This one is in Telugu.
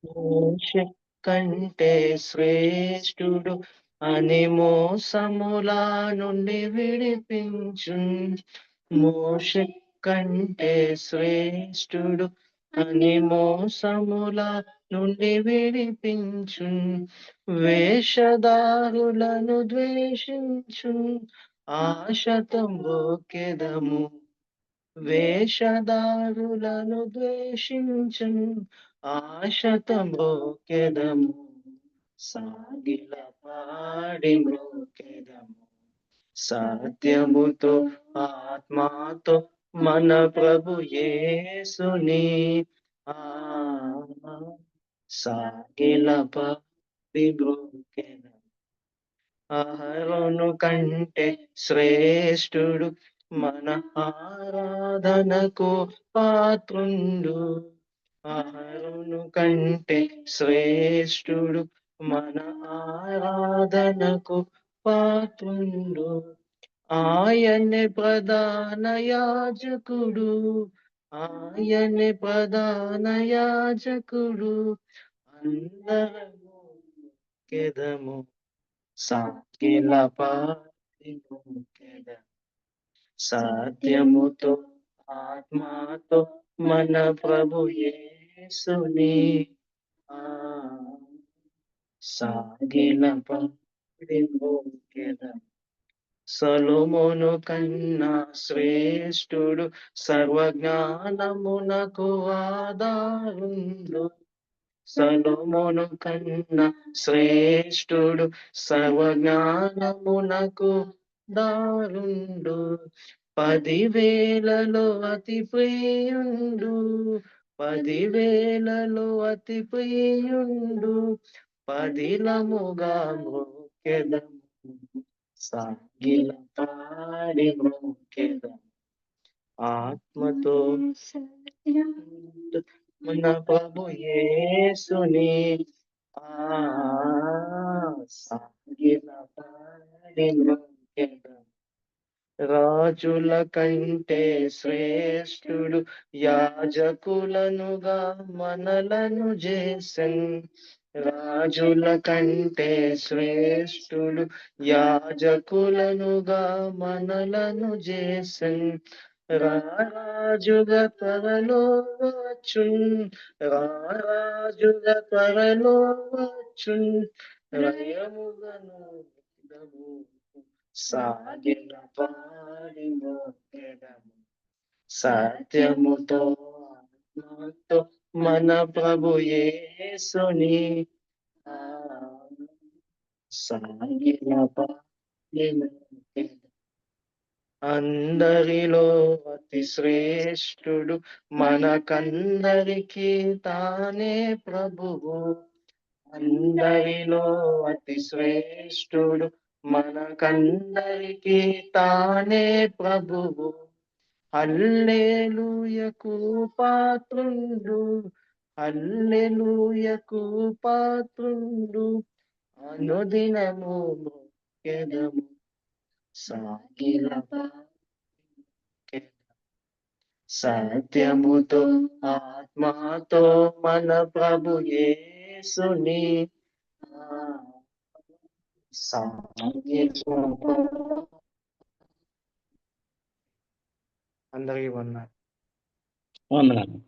మోషే కంటే శ్రేష్ఠుడు అని మోసముల నుండి విడిపించున్. మోషే కంటే శ్రేష్ఠుడు అని మోసముల నుండి విడిపించున్. వేషధారులను ద్వేషించున్, ఆశతో మ్రోకెదము. వేషధారులను ద్వేషించున్, ఆశతో మ్రోకెదము. సాగిల పాడి మ్రోకెదము. సత్యముతో ఆత్మతో మన ప్రభు యేసుని ఆ సాగిల పాడి మ్రోకెదము. అహరోను కంటే శ్రేష్ఠుడు మన ఆరాధనకు పాత్రుండు. అహరోను కంటే శ్రేష్ఠుడు మన ఆరాధనకు పాత్రుండు. ఆయనే ప్రధాన యాజకుడు, ఆయనే ప్రధాన యాజకుడు. అందరము కెదము సాకిల పాడి మ్రోకెదము. సత్యముతో ఆత్మతో మన ప్రభు యేసుని ఆ సాగిల పాడి మ్రోకెదము. సొలొమోను కన్నా శ్రేష్ఠుడు సర్వజ్ఞానమునకు ఆధారుండు. సొలొమోను కన్నా శ్రేష్ఠుడు సర్వజ్ఞానమునకు దారుండు. 10,000లో అతి ప్రియుండు, 10,000లో అతి ప్రియుండు. పదిలముగా మ్రోకెదము సాగిల పాడి మ్రోకెదము. ఆత్మతో సత్యముతో మన ప్రభు యేసుని ఆ సాగిల పాడి మ్రోకెదము. రాజుల కంటే శ్రేష్ఠుడు యాజకులనుగా మనలను చేసెన్. రాజుల కంటే శ్రేష్ఠుడు యాజకులనుగా మనలను చేసెన్. రారాజుగా త్వరలో వచ్చున్, రారాజుగా త్వరలో వచ్చున్. రయముగను సాగిల పాడి మ్రోకెదము. సత్యముతో ఆత్మతో మన ప్రభు యేసుని ఆ సాగిల పాడి మ్రోకెదము. అందరిలో అతి శ్రేష్ఠుడు మనకందరికీ తానే ప్రభువు. అందరిలో అతి శ్రేష్ఠుడు మనకందరికీ తానే ప్రభువు. హల్లెలూయకు పాత్రుండు, హల్లెలూయకు పాత్రుండు. అనుదినము మ్రోకెదము సాగిల పాడి. సత్యముతో ఆత్మతో మన ప్రభు యేసుని ఆ సాగిల పాడి. అందరికీ వందనాలు. వందనాలు.